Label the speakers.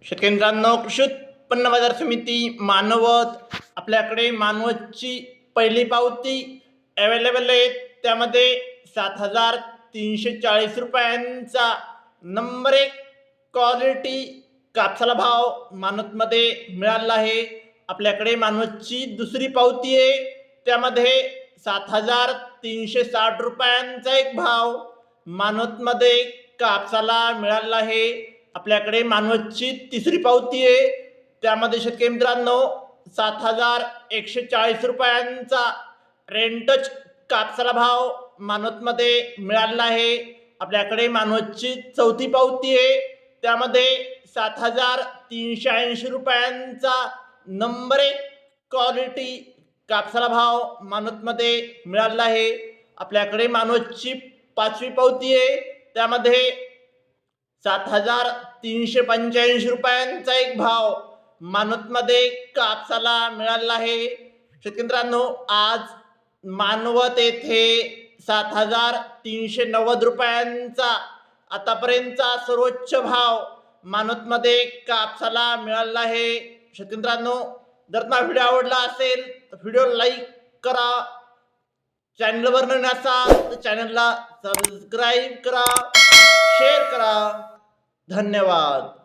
Speaker 1: शेतकरी मित्रांनो, कृषी उत्पन्न बाजार समिती मानवत आपल्याकडे मानवतची पहिली पावती अवेलेबल आहे। त्यामध्ये 7,340 रुपयांचा नंबर 1 क्वालिटी कापसाला भाव मानवतमध्ये मिळाला आहे। आपल्याकडे मानवतची दुसरी पावती आहे, त्यामध्ये 7,360 रुपयांचा एक भाव मानवतमध्ये कापसाला मिळाला आहे। आपल्याकडे मानवतची तिसरी पावती आहे, त्यामध्ये शेतकरी मित्रांनो 7,140 रुपयांचा रेंटच कापसाला भाव मानवतमध्ये मिळाला आहे। आपल्याकडे मानवतची चौथी पावती आहे, त्यामध्ये 7,380 रुपयांचा नंबर 1 क्वालिटी कापसाला भाव मानवतमध्ये मिळाला आहे। आपल्याकडे मानवतची पाचवी पावती आहे, त्यामध्ये 7,385 रुपयांचा एक भाव मानवतमध्ये कापसाला मिळाला आहे। शेतकरी मित्रांनो, आज मानवत येथे 7,390 रुपयांचा आतापर्यंतचा सर्वोच्च भाव मानवतमध्ये कापसाला मिळाला आहे। शेतकरी मित्रांनो, जर तुम्हाला व्हिडिओ आवडला असेल तर व्हिडिओ लाईक करा, चॅनलवर नवीन असाल तर चॅनलला सबस्क्राईब करा, शेअर करा। धन्यवाद।